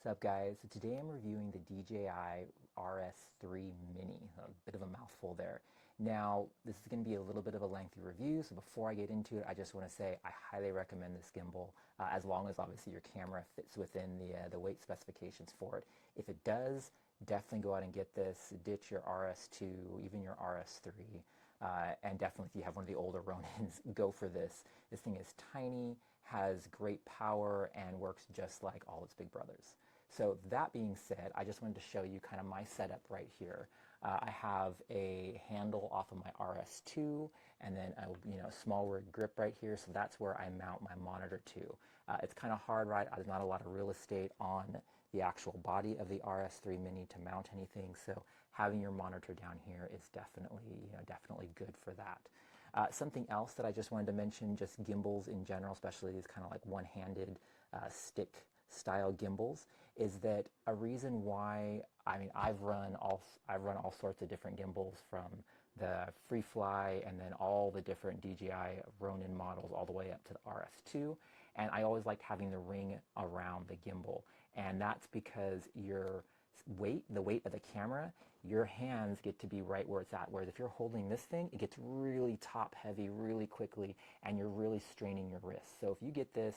What's up, guys? So today I'm reviewing the DJI RS3 Mini, a bit of a mouthful there. Now, this is going to be a little bit of a lengthy review, so before I get into it, I just want to say I highly recommend this gimbal, as long as obviously your camera fits within the weight specifications for it. If it does, definitely go out and get this, ditch your RS2, even your RS3, and definitely if you have one of the older Ronins, go for this. This thing is tiny, has great power, and works just like all its big brothers. So that being said, I just wanted to show you kind of my setup right here. I have a handle off of my RS2 and then a small rig grip right here, so that's where I mount my monitor to. It's kind of hard, right? There's not a lot of real estate on the actual body of the RS3 Mini to mount anything, so having your monitor down here is definitely good for that. Something else that I just wanted to mention, just gimbals in general, especially these kind of like one-handed stick style gimbals, is that a reason why, I've run all sorts of different gimbals, from the FreeFly and then all the different DJI Ronin models all the way up to the RS2, and I always liked having the ring around the gimbal, and that's because the weight of the camera, your hands get to be right where it's at. Whereas if you're holding this thing, it gets really top heavy really quickly and you're really straining your wrists. So if you get this,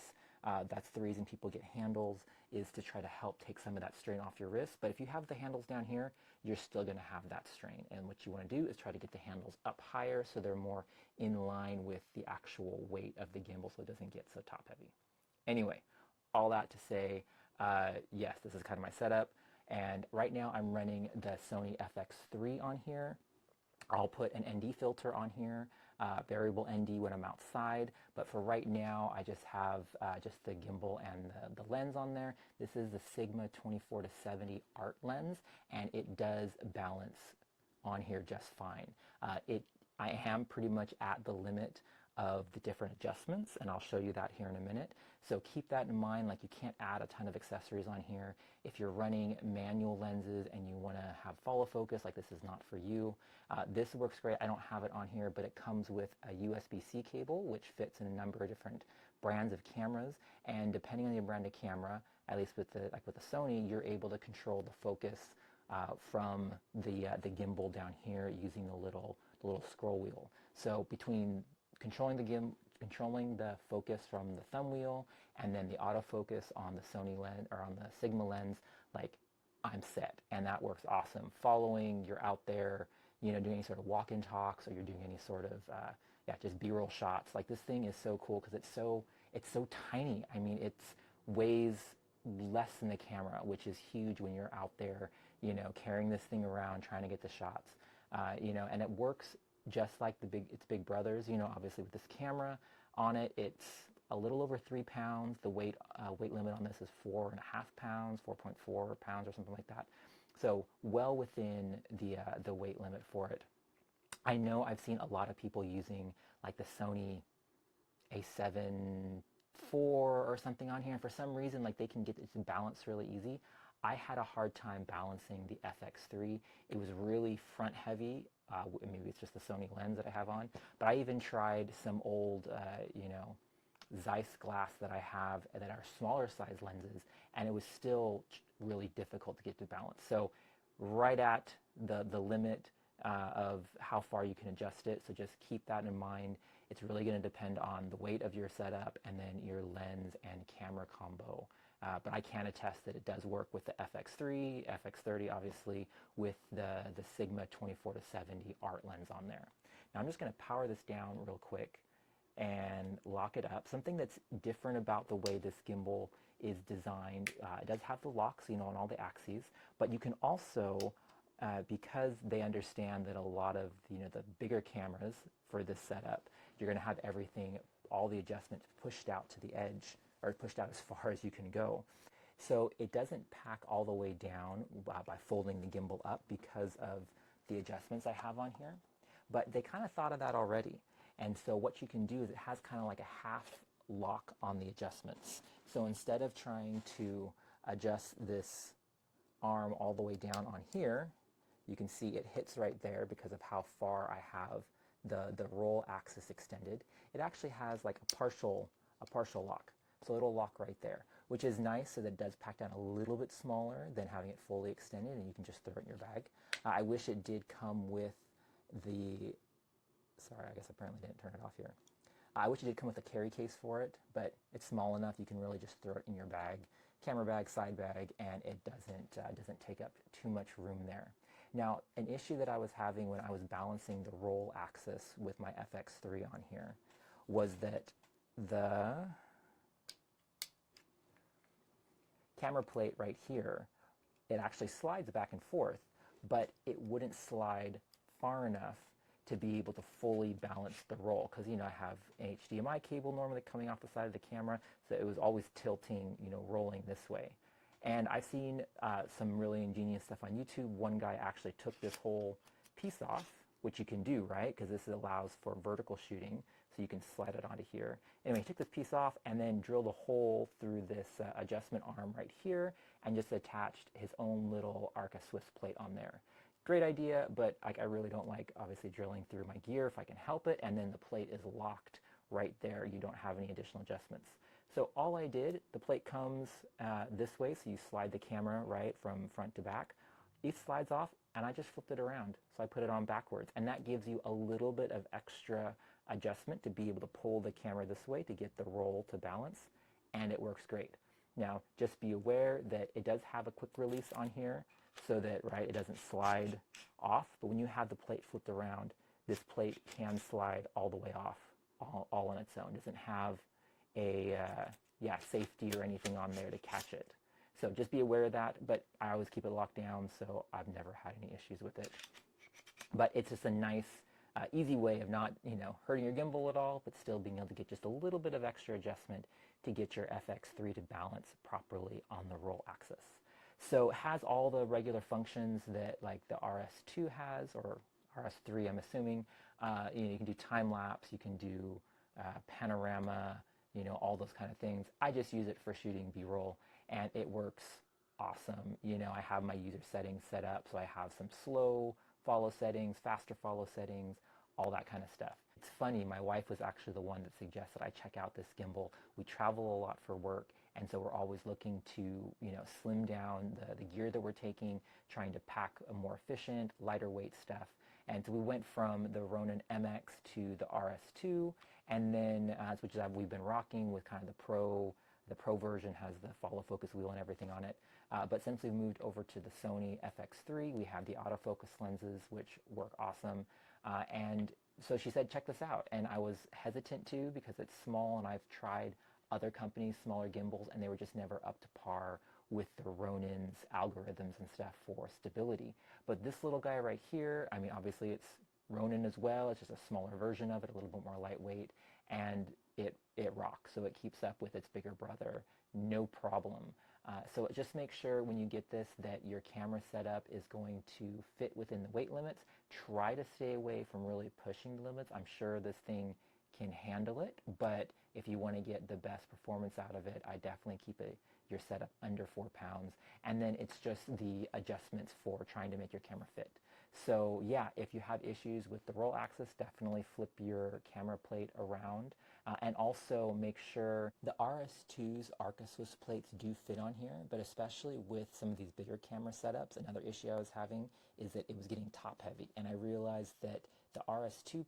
that's the reason people get handles, is to try to help take some of that strain off your wrist. But if you have the handles down here, you're still going to have that strain. And what you want to do is try to get the handles up higher so they're more in line with the actual weight of the gimbal so it doesn't get so top heavy. Anyway, all that to say, yes, this is kind of my setup. And right now I'm running the Sony FX3 on here. I'll put an ND filter on here, variable ND when I'm outside, but for right now I just have just the gimbal and the lens on there. This is the Sigma 24-70 art lens, and it does balance on here just fine. I am pretty much at the limit of the different adjustments, and I'll show you that here in a minute. So keep that in mind, like you can't add a ton of accessories on here. If you're running manual lenses and you want to have follow focus, like this is not for you. This works great. I don't have it on here, but it comes with a USB-C cable, which fits in a number of different brands of cameras, and depending on your brand of camera, at least with the Sony, you're able to control the focus from the gimbal down here using the little scroll wheel. So between controlling the focus from the thumb wheel and then the autofocus on the Sony lens or on the Sigma lens, like, I'm set, and that works awesome. Following, you're out there, doing any sort of walk-in talks, or you're doing any sort of just B-roll shots. Like, this thing is so cool because it's so tiny. I mean, it weighs less than the camera, which is huge when you're out there, carrying this thing around trying to get the shots, and it works just like its big brothers. Obviously with this camera on it, it's a little over 3 pounds. The weight limit on this is 4.5 pounds, 4.4 pounds or something like that. So well within the weight limit for it. I know I've seen a lot of people using like the Sony A7 IV or something on here, and for some reason, like, they can get it to balance really easy. I had a hard time balancing the FX3. It was really front heavy. Maybe it's just the Sony lens that I have on, but I even tried some old, Zeiss glass that I have that are smaller size lenses, and it was still really difficult to get to balance. So right at the limit of how far you can adjust it, so just keep that in mind. It's really going to depend on the weight of your setup and then your lens and camera combo. But I can attest that it does work with the FX3, FX30 obviously, with the Sigma 24-70 art lens on there. Now I'm just going to power this down real quick and lock it up. Something that's different about the way this gimbal is designed, it does have the locks, on all the axes, but you can also, because they understand that a lot of the bigger cameras for this setup, you're going to have everything, all the adjustments pushed out to the edge, or pushed out as far as you can go. So it doesn't pack all the way down by folding the gimbal up because of the adjustments I have on here. But they kind of thought of that already. And so what you can do is it has kind of like a half lock on the adjustments. So instead of trying to adjust this arm all the way down on here, you can see it hits right there because of how far I have the roll axis extended. It actually has like a partial lock. So it'll lock right there. which is nice so that it does pack down a little bit smaller than having it fully extended and you can just throw it in your bag. I wish it did come with the, sorry, I guess apparently didn't turn it off here. I wish it did come with a carry case for it, but it's small enough you can really just throw it in your bag, camera bag, side bag, and it doesn't take up too much room there. Now, an issue that I was having when I was balancing the roll axis with my FX3 on here was that the camera plate right here, it actually slides back and forth, but it wouldn't slide far enough to be able to fully balance the roll, because, you know, I have an HDMI cable normally coming off the side of the camera, so it was always tilting, you know, rolling this way. And I've seen some really ingenious stuff on YouTube. One guy actually took this whole piece off, which you can do, right? Because this allows for vertical shooting, so you can slide it onto here. Anyway, he took this piece off and then drilled a hole through this adjustment arm right here and just attached his own little Arca Swiss plate on there. Great idea, but I really don't like, obviously, drilling through my gear if I can help it, and then the plate is locked right there. You don't have any additional adjustments. So all I did, the plate comes this way, so you slide the camera, right, from front to back. It slides off, and I just flipped it around. So I put it on backwards, and that gives you a little bit of extra adjustment to be able to pull the camera this way to get the roll to balance, and it works great. Now, just be aware that it does have a quick release on here, so that, right, it doesn't slide off, but when you have the plate flipped around, this plate can slide all the way off, all on its own. It doesn't have a safety or anything on there to catch it. So just be aware of that, but I always keep it locked down, so I've never had any issues with it. But it's just a nice, easy way of not, you know, hurting your gimbal at all, but still being able to get just a little bit of extra adjustment to get your FX3 to balance properly on the roll axis. So it has all the regular functions that like the RS2 has, or RS3 I'm assuming. You know, you can do time lapse, you can do panorama, you know, all those kind of things. I just use it for shooting B-roll, and it works awesome. You know, I have my user settings set up, so I have some slow follow settings, faster follow settings, all that kind of stuff. It's funny, my wife was actually the one that suggested I check out this gimbal. We travel a lot for work, and so we're always looking to, you know, slim down the gear that we're taking, trying to pack a more efficient, lighter weight stuff. And so we went from the Ronin MX to the RS2, and then, which is we've been rocking with kind of the Pro. The Pro version has the follow focus wheel and everything on it. But since we moved over to the Sony FX3, we have the autofocus lenses, which work awesome. And so she said, check this out. And I was hesitant to, because it's small, and I've tried other companies' smaller gimbals, and they were just never up to par with the Ronin's algorithms and stuff for stability. But this little guy right here, I mean, obviously it's Ronin as well. It's just a smaller version of it, a little bit more lightweight, and it rocks. So it keeps up with its bigger brother, no problem. So just make sure when you get this that your camera setup is going to fit within the weight limits. Try to stay away from really pushing the limits. I'm sure this thing can handle it, but if you want to get the best performance out of it, I definitely keep your setup under 4 pounds. And then it's just the adjustments for trying to make your camera fit. So yeah, if you have issues with the roll axis, definitely flip your camera plate around. And also make sure the RS2's Arca Swiss plates do fit on here, but especially with some of these bigger camera setups, another issue I was having is that it was getting top heavy. And I realized that the RS2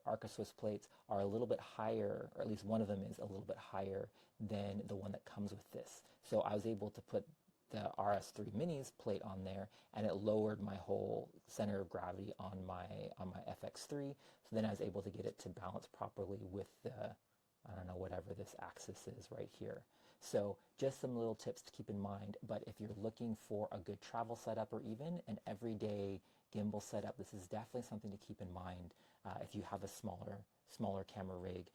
Arca Swiss plates are a little bit higher, or at least one of them is a little bit higher than the one that comes with this. So I was able to put the RS3 Mini's plate on there, and it lowered my whole center of gravity on my FX3. So then I was able to get it to balance properly with the, I don't know, whatever this axis is right here. So just some little tips to keep in mind. But if you're looking for a good travel setup, or even an everyday gimbal setup, this is definitely something to keep in mind if you have a smaller camera rig.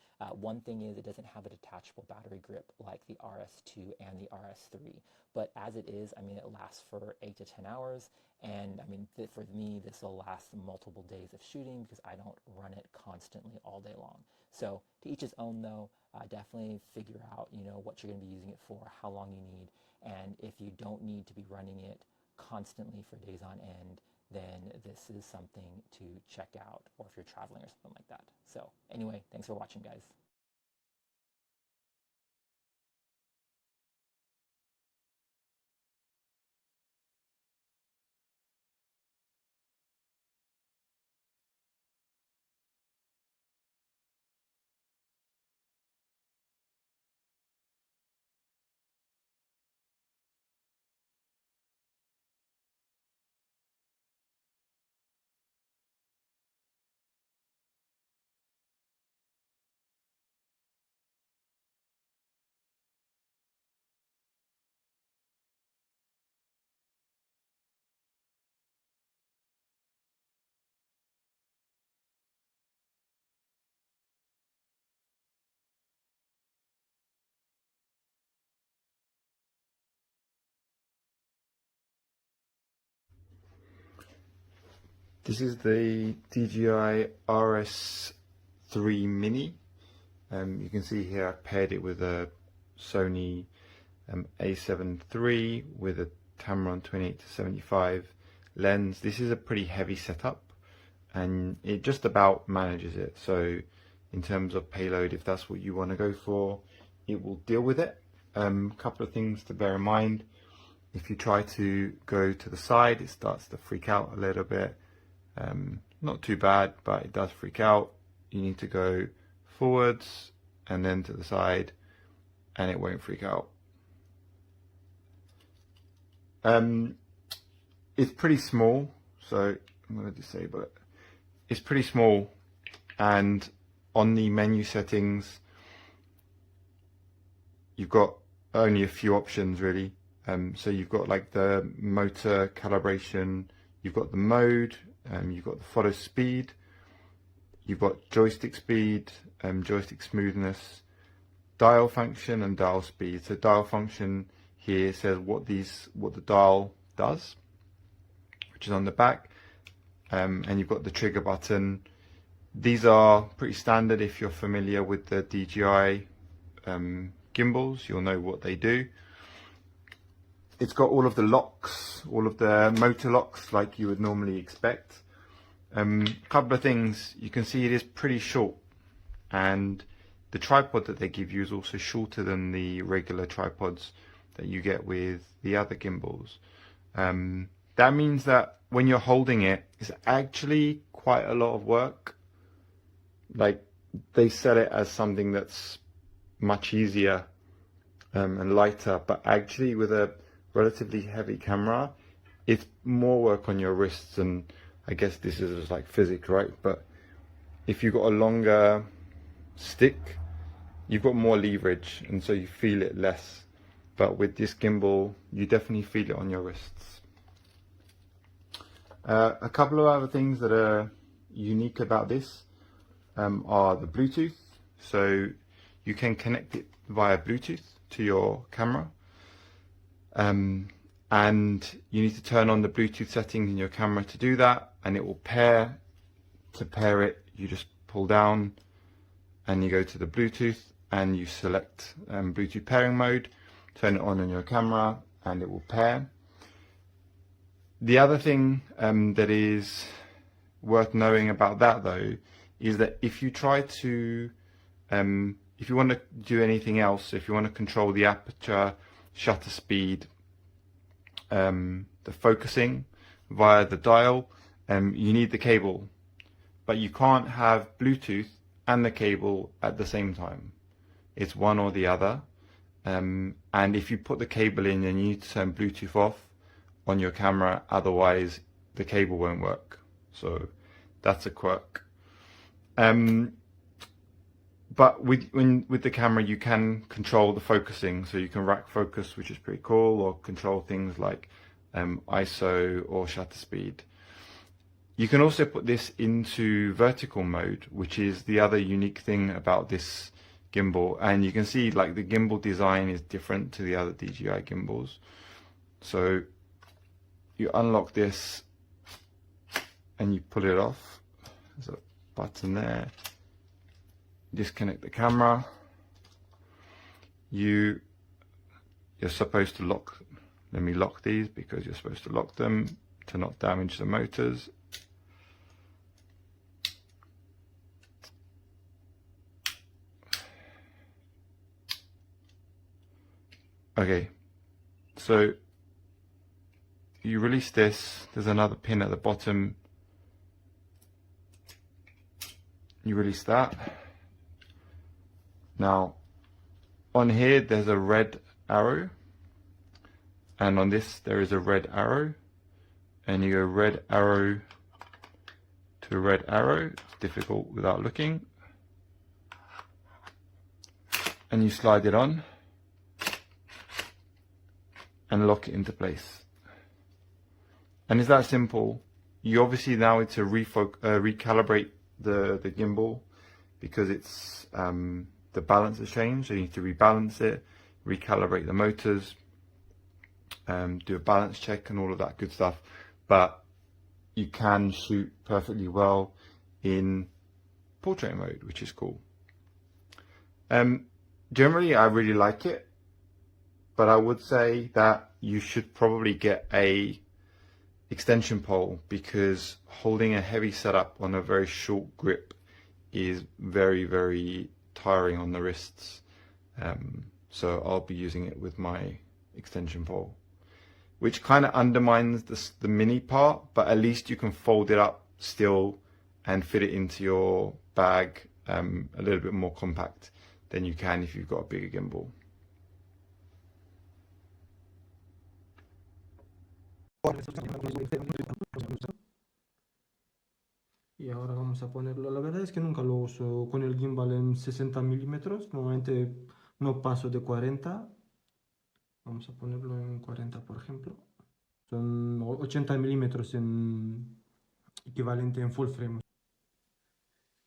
One thing is it doesn't have a detachable battery grip like the RS2 and the RS3, but as it is, I mean, it lasts for 8 to 10 hours, and I mean, for me, this will last multiple days of shooting because I don't run it constantly all day long. So to each his own though, definitely figure out, you know, what you're going to be using it for, how long you need, and if you don't need to be running it constantly for days on end, then this is something to check out, or if you're traveling or something like that. So anyway, thanks for watching, guys. This is the DJI RS3 Mini. You can see here I paired it with a Sony A7 III with a Tamron 28-75 lens. This is a pretty heavy setup and it just about manages it. So in terms of payload, if that's what you want to go for, it will deal with it. Couple of things to bear in mind. If you try to go to the side, it starts to freak out a little bit. Not too bad, but it does freak out. You need to go forwards and then to the side and it won't freak out. It's pretty small, so I'm going to disable it. It's pretty small, and on the menu settings you've got only a few options really. So you've got like the motor calibration, you've got the mode, you've got the photo speed, you've got joystick speed, joystick smoothness, dial function and dial speed. So dial function here says what the dial does, which is on the back, and you've got the trigger button. These are pretty standard. If you're familiar with the DJI gimbals, you'll know what they do. It's got all of the locks, all of the motor locks like you would normally expect. Couple of things, you can see it is pretty short, and the tripod that they give you is also shorter than the regular tripods that you get with the other gimbals. That means that when you're holding it, it's actually quite a lot of work. Like, they sell it as something that's much easier and lighter, but actually with a relatively heavy camera, it's more work on your wrists. And I guess this is just like physics, right? But if you've got a longer stick, you've got more leverage, and so you feel it less. But with this gimbal, you definitely feel it on your wrists. A couple of other things that are unique about this are the Bluetooth. So you can connect it via Bluetooth to your camera, and you need to turn on the Bluetooth settings in your camera to do that, and it will pair. To pair it, you just pull down and you go to the Bluetooth and you select Bluetooth pairing mode, turn it on your camera, and it will pair. The other thing that is worth knowing about that though is that if you try to if you want to do anything else, if you want to control the aperture, shutter speed, the focusing via the dial, you need the cable, but you can't have Bluetooth and the cable at the same time. It's one or the other, and if you put the cable in, then you need to turn Bluetooth off on your camera, otherwise the cable won't work. So that's a quirk. But with the camera you can control the focusing, so you can rack focus, which is pretty cool, or control things like ISO or shutter speed. You can also put this into vertical mode, which is the other unique thing about this gimbal, and you can see like the gimbal design is different to the other DJI gimbals. So you unlock this and you pull it off. There's a button there. Disconnect the camera. You're supposed to lock. Let me lock these because you're supposed to lock them to not damage the motors. Okay, so you release this. There's another pin at the bottom. You release that. Now, on here there's a red arrow, and on this there is a red arrow, and you go red arrow to red arrow. It's difficult without looking. And you slide it on and lock it into place. And it's that simple. You obviously now need to recalibrate the gimbal because it's the balance has changed, so you need to rebalance it, recalibrate the motors, do a balance check and all of that good stuff. But you can shoot perfectly well in portrait mode, which is cool. Generally, I really like it, but I would say that you should probably get a extension pole, because holding a heavy setup on a very short grip is very, very tiring on the wrists. So I'll be using it with my extension pole, which kind of undermines the mini part, but at least you can fold it up still and fit it into your bag a little bit more compact than you can if you've got a bigger gimbal. Y ahora vamos a ponerlo. La verdad es que nunca lo uso con el gimbal en 60 milímetros. Normalmente no paso de 40. Vamos a ponerlo en 40, por ejemplo. Son 80 milímetros en equivalente en full frame.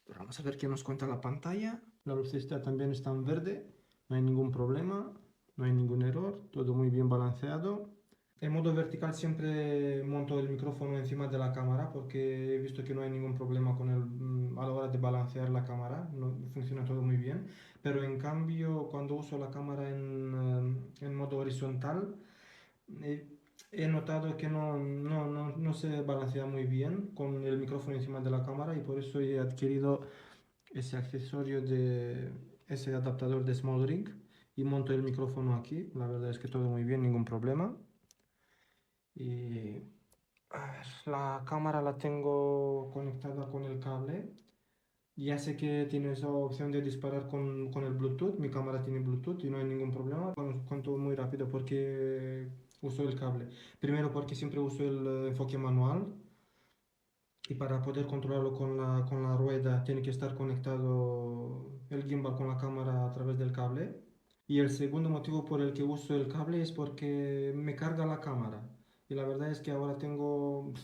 Pero vamos a ver qué nos cuenta la pantalla. La lucecita también está en verde. No hay ningún problema. No hay ningún error. Todo muy bien balanceado. En modo vertical siempre monto el micrófono encima de la cámara, porque he visto que no hay ningún problema con a la hora de balancear la cámara, funciona todo muy bien. Pero en cambio, cuando uso la cámara en modo horizontal, he notado que no se balancea muy bien con el micrófono encima de la cámara, y por eso he adquirido ese accesorio ese adaptador de Small Rig, y monto el micrófono aquí. La verdad es que todo muy bien, ningún problema. Y a ver, la cámara la tengo conectada con el cable. Ya sé que tiene esa opción de disparar con el Bluetooth. Mi cámara tiene Bluetooth y no hay ningún problema. Cuento muy rápido porque uso el cable. Primero, porque siempre uso el enfoque manual, y para poder controlarlo con la rueda tiene que estar conectado el gimbal con la cámara a través del cable. Y el segundo motivo por el que uso el cable es porque me carga la cámara. Y la verdad es que ahora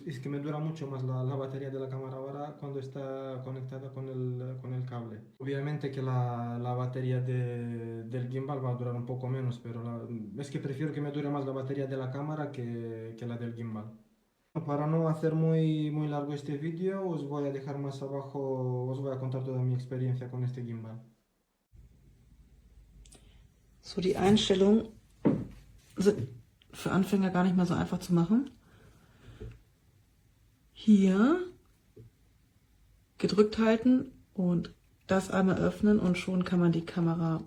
es que me dura mucho más la batería de la cámara ahora cuando está conectada con el cable. Obviamente que la batería del gimbal va a durar un poco menos, pero es que prefiero que me dure más la batería de la cámara que la del gimbal. Para no hacer muy largo este vídeo, os voy a dejar más abajo, os voy a contar toda mi experiencia con este gimbal. So, die Einstellungen sind für Anfänger gar nicht mal so einfach zu machen. Hier gedrückt halten und das einmal öffnen, und schon kann man die Kamera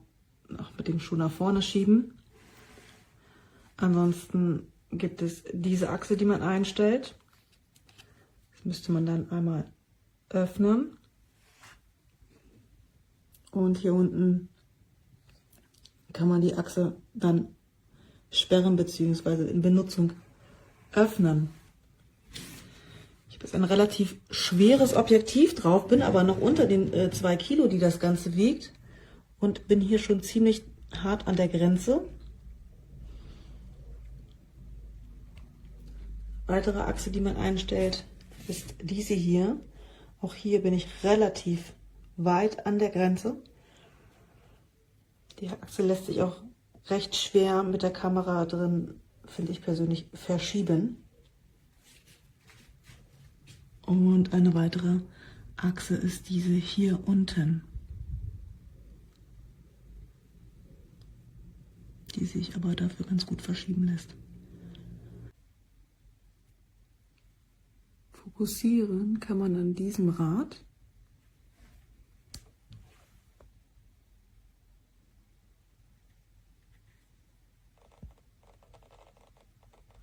auch mit dem Schuh nach vorne schieben. Ansonsten gibt es diese Achse, die man einstellt. Das müsste man dann einmal öffnen. Und hier unten kann man die Achse dann sperren bzw. in Benutzung öffnen. Ich habe jetzt ein relativ schweres Objektiv drauf, bin aber noch unter den 2 Kilo, die das Ganze wiegt, und bin hier schon ziemlich hart an der Grenze. Weitere Achse, die man einstellt, ist diese hier. Auch hier bin ich relativ weit an der Grenze. Die Achse lässt sich auch recht schwer mit der Kamera drin, finde ich persönlich, verschieben. Und eine weitere Achse ist diese hier unten, die sich aber dafür ganz gut verschieben lässt. Fokussieren kann man an diesem Rad.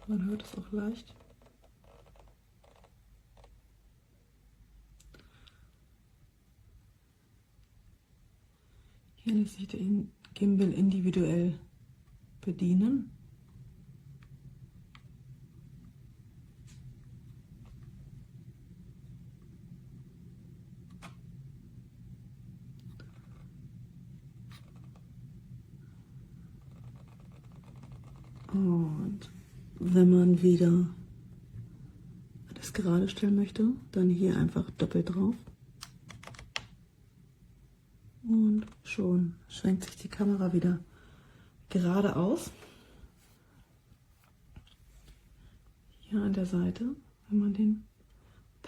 Man hört es auch leicht. Hier lässt sich der Gimbal individuell bedienen. Und wenn man wieder das gerade stellen möchte, dann hier einfach doppelt drauf. Und schon schwenkt sich die Kamera wieder geradeaus. Hier an der Seite, wenn man den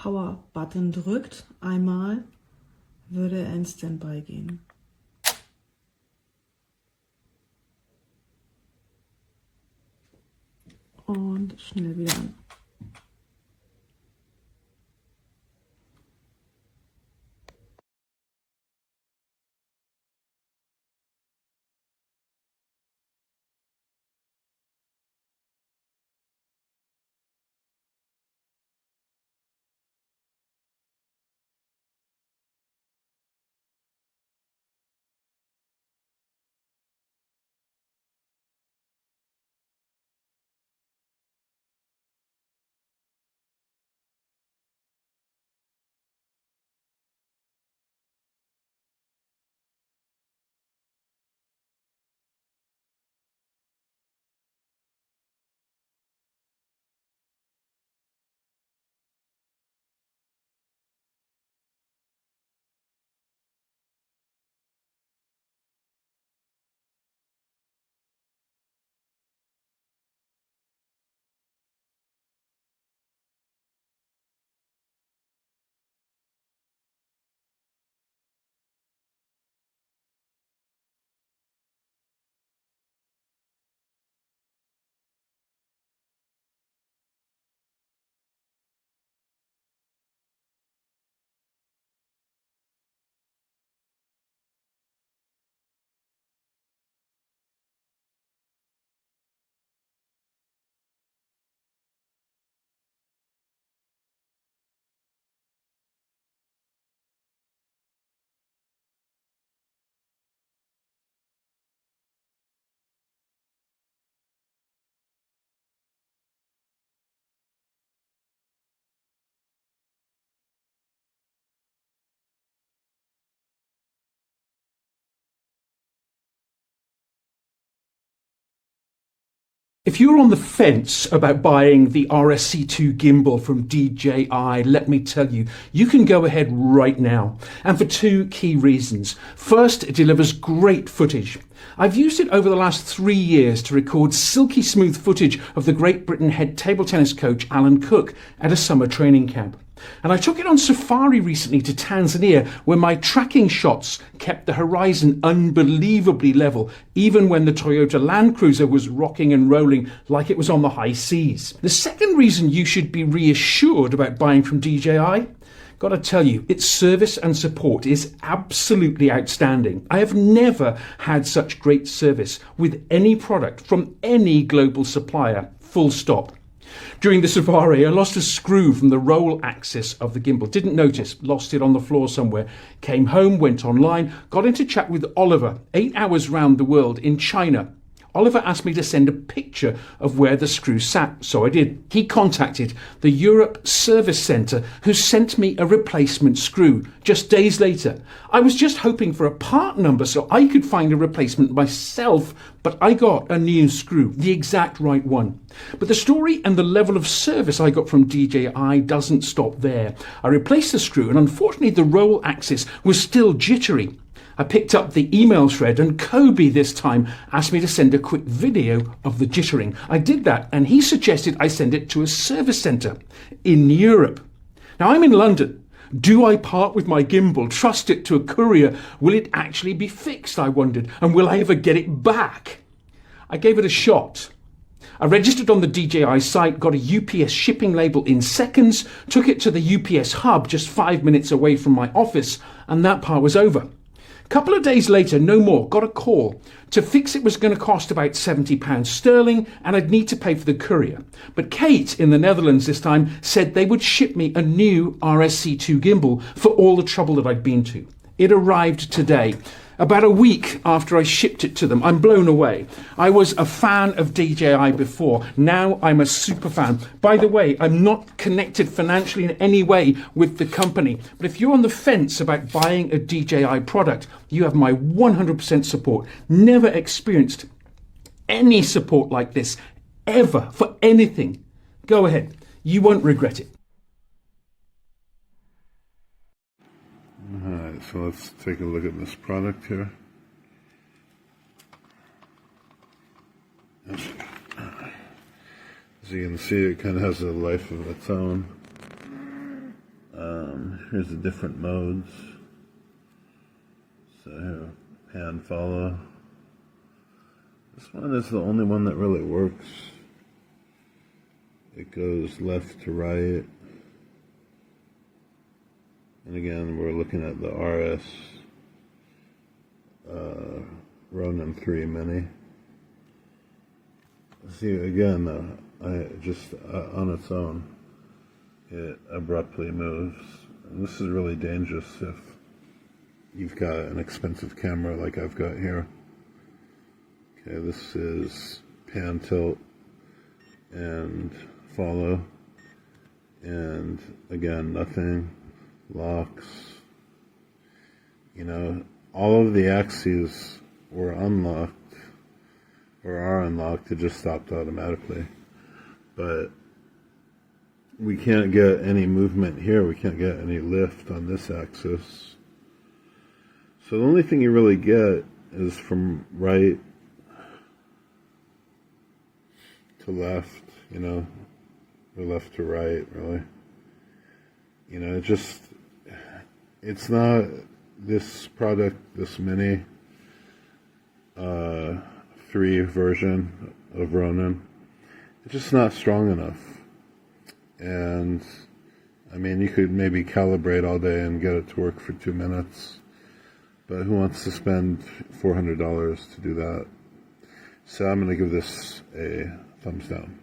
Power-Button drückt, einmal, würde er in Standby gehen. Und schnell wieder an. If you're on the fence about buying the RSC2 gimbal from DJI, let me tell you, you can go ahead right now. And for two key reasons. First, it delivers great footage. I've used it over the last 3 years to record silky smooth footage of the Great Britain head table tennis coach Alan Cook at a summer training camp. And I took it on safari recently to Tanzania, where my tracking shots kept the horizon unbelievably level, even when the Toyota Land Cruiser was rocking and rolling like it was on the high seas. The second reason you should be reassured about buying from DJI, gotta tell you, its service and support is absolutely outstanding. I have never had such great service with any product from any global supplier, full stop. During the safari, I lost a screw from the roll axis of the gimbal. Didn't notice, lost it on the floor somewhere. Came home, went online, got into chat with Oliver, 8 hours round the world in China. Oliver asked me to send a picture of where the screw sat, so I did. He contacted the Europe Service Centre, who sent me a replacement screw just days later. I was just hoping for a part number so I could find a replacement myself, but I got a new screw, the exact right one. But the story and the level of service I got from DJI doesn't stop there. I replaced the screw, and unfortunately the roll axis was still jittery. I picked up the email thread, and Kobe this time asked me to send a quick video of the jittering. I did that, and he suggested I send it to a service centre in Europe. Now, I'm in London. Do I part with my gimbal, trust it to a courier? Will it actually be fixed, I wondered, and will I ever get it back? I gave it a shot. I registered on the DJI site, got a UPS shipping label in seconds, took it to the UPS hub just 5 minutes away from my office, and that part was over. A couple of days later, no more, got a call. To fix it was going to cost about £70 sterling, and I'd need to pay for the courier. But Kate in the Netherlands this time said they would ship me a new RSC2 gimbal for all the trouble that I'd been to. It arrived today. About a week after I shipped it to them. I'm blown away. I was a fan of DJI before. Now I'm a super fan. By the way, I'm not connected financially in any way with the company. But if you're on the fence about buying a DJI product, you have my 100% support. Never experienced any support like this, ever, for anything. Go ahead. You won't regret it. Alright, so let's take a look at this product here. As you can see, it kind of has a life of its own. Here's the different modes. So here, pan, follow. This one is the only one that really works. It goes left to right. And again, we're looking at the RS Ronin 3 Mini. See, again, on its own, it abruptly moves. And this is really dangerous if you've got an expensive camera like I've got here. Okay, this is pan, tilt, and follow. And again, nothing. Locks. You know, all of the axes were unlocked, or are unlocked. It just stopped automatically. But we can't get any movement here. We can't get any lift on this axis. So the only thing you really get is from right to left, you know, or left to right, really. You know, it's not this product, this Mini 3 version of Ronin. It's just not strong enough. And I mean, you could maybe calibrate all day and get it to work for 2 minutes, but who wants to spend $400 to do that? So I'm going to give this a thumbs down.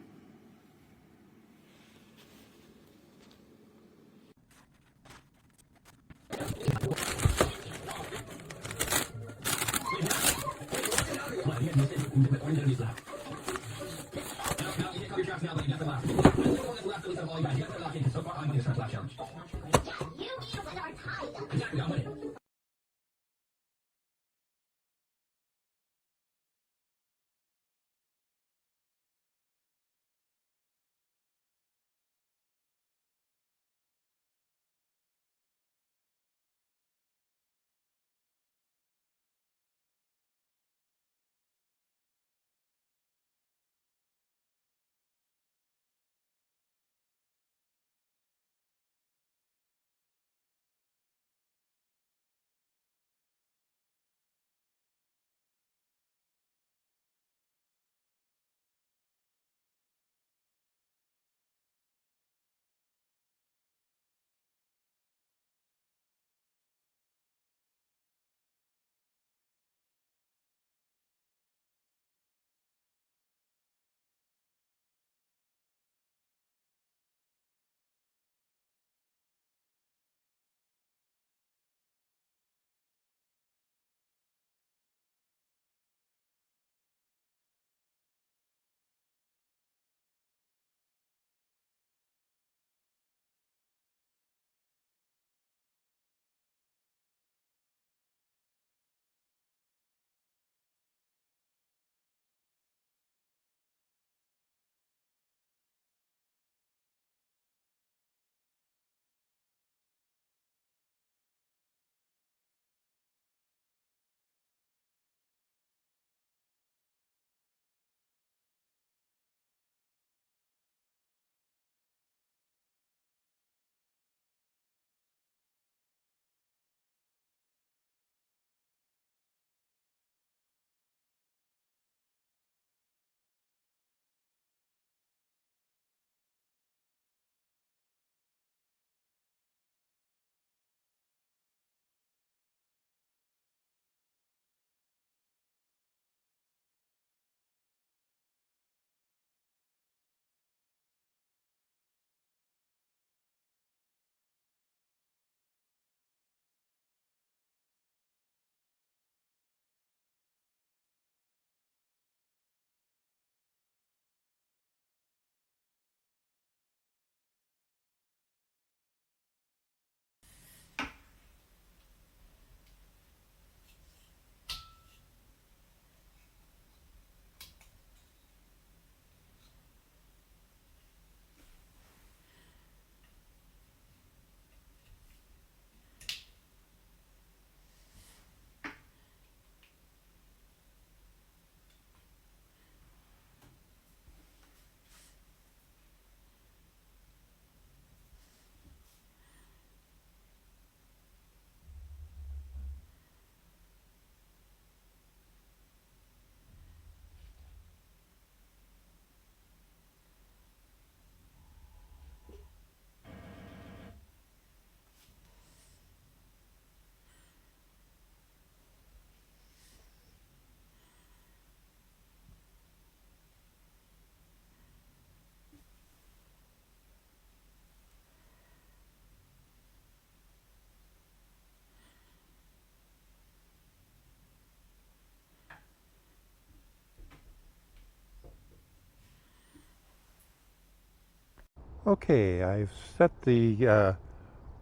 Okay, I've set the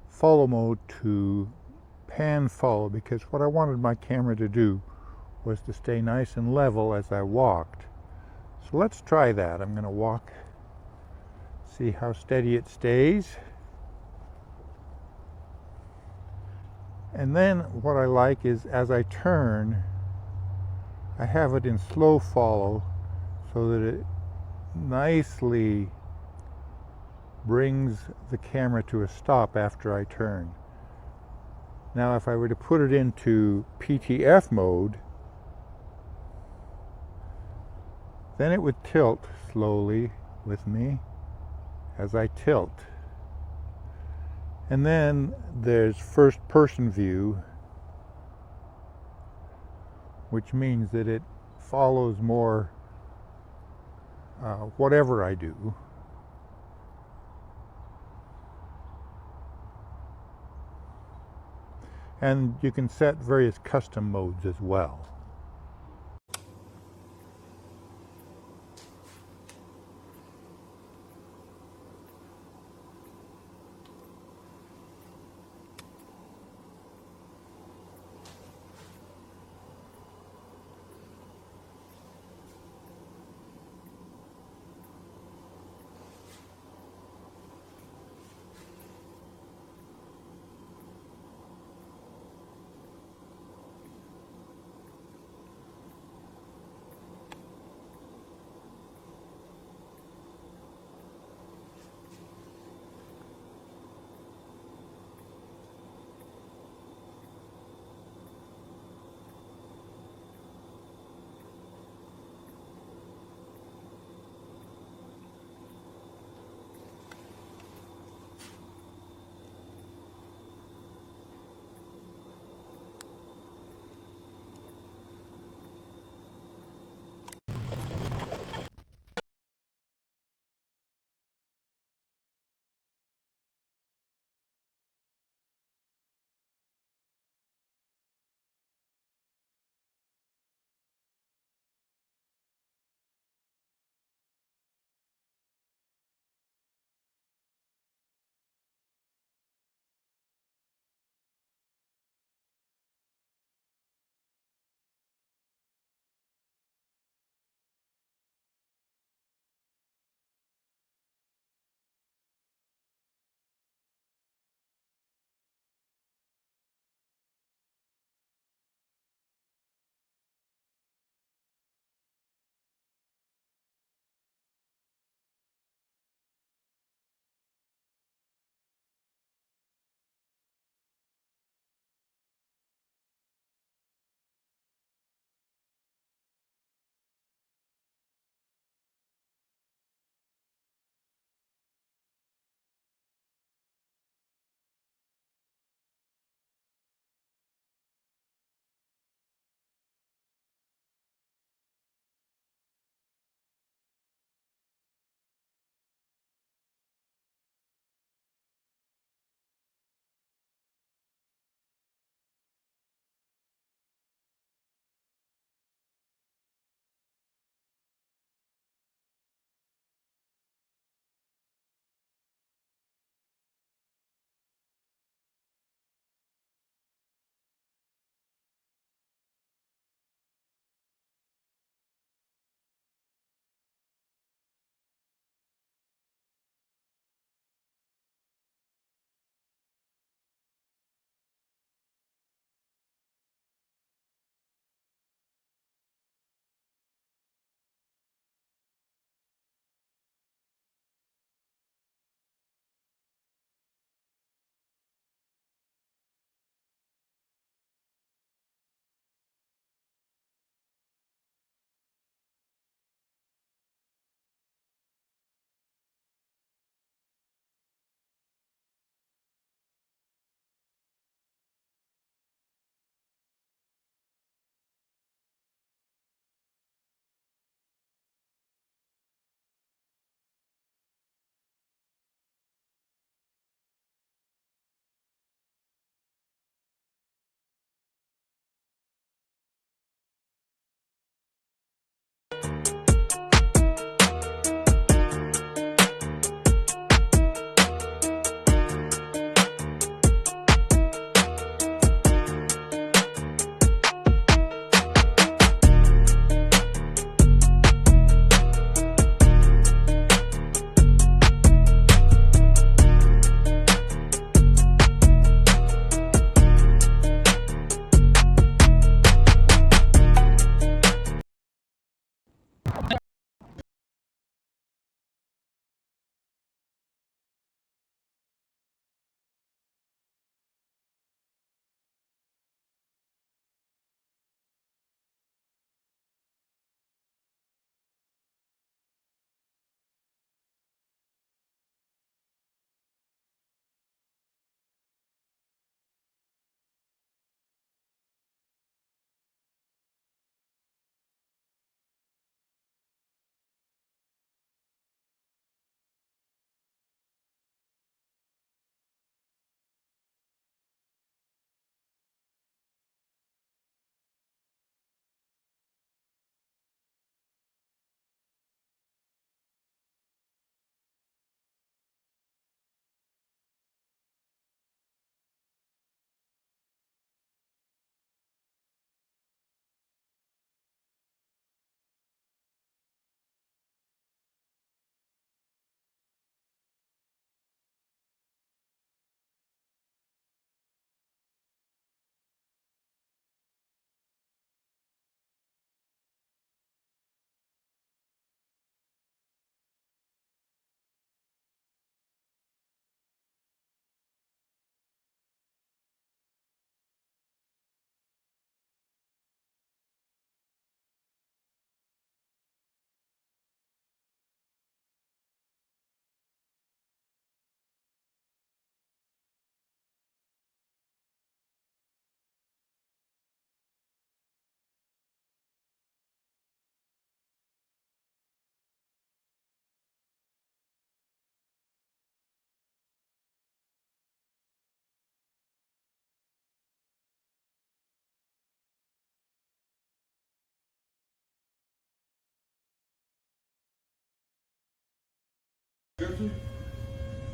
follow mode to pan follow because what I wanted my camera to do was to stay nice and level as I walked. So let's try that. I'm going to walk, see how steady it stays. And then what I like is as I turn, I have it in slow follow so that it nicely brings the camera to a stop after I turn. Now if I were to put it into PTF mode, then it would tilt slowly with me as I tilt. And then there's first person view, which means that it follows more whatever I do. And you can set various custom modes as well.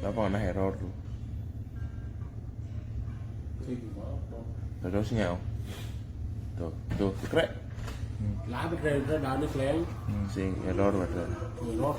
Apa nak error tu? Terus sinyal. Tu crack. Lá bên đây nó đào nước lén Sing error macam. rồi nó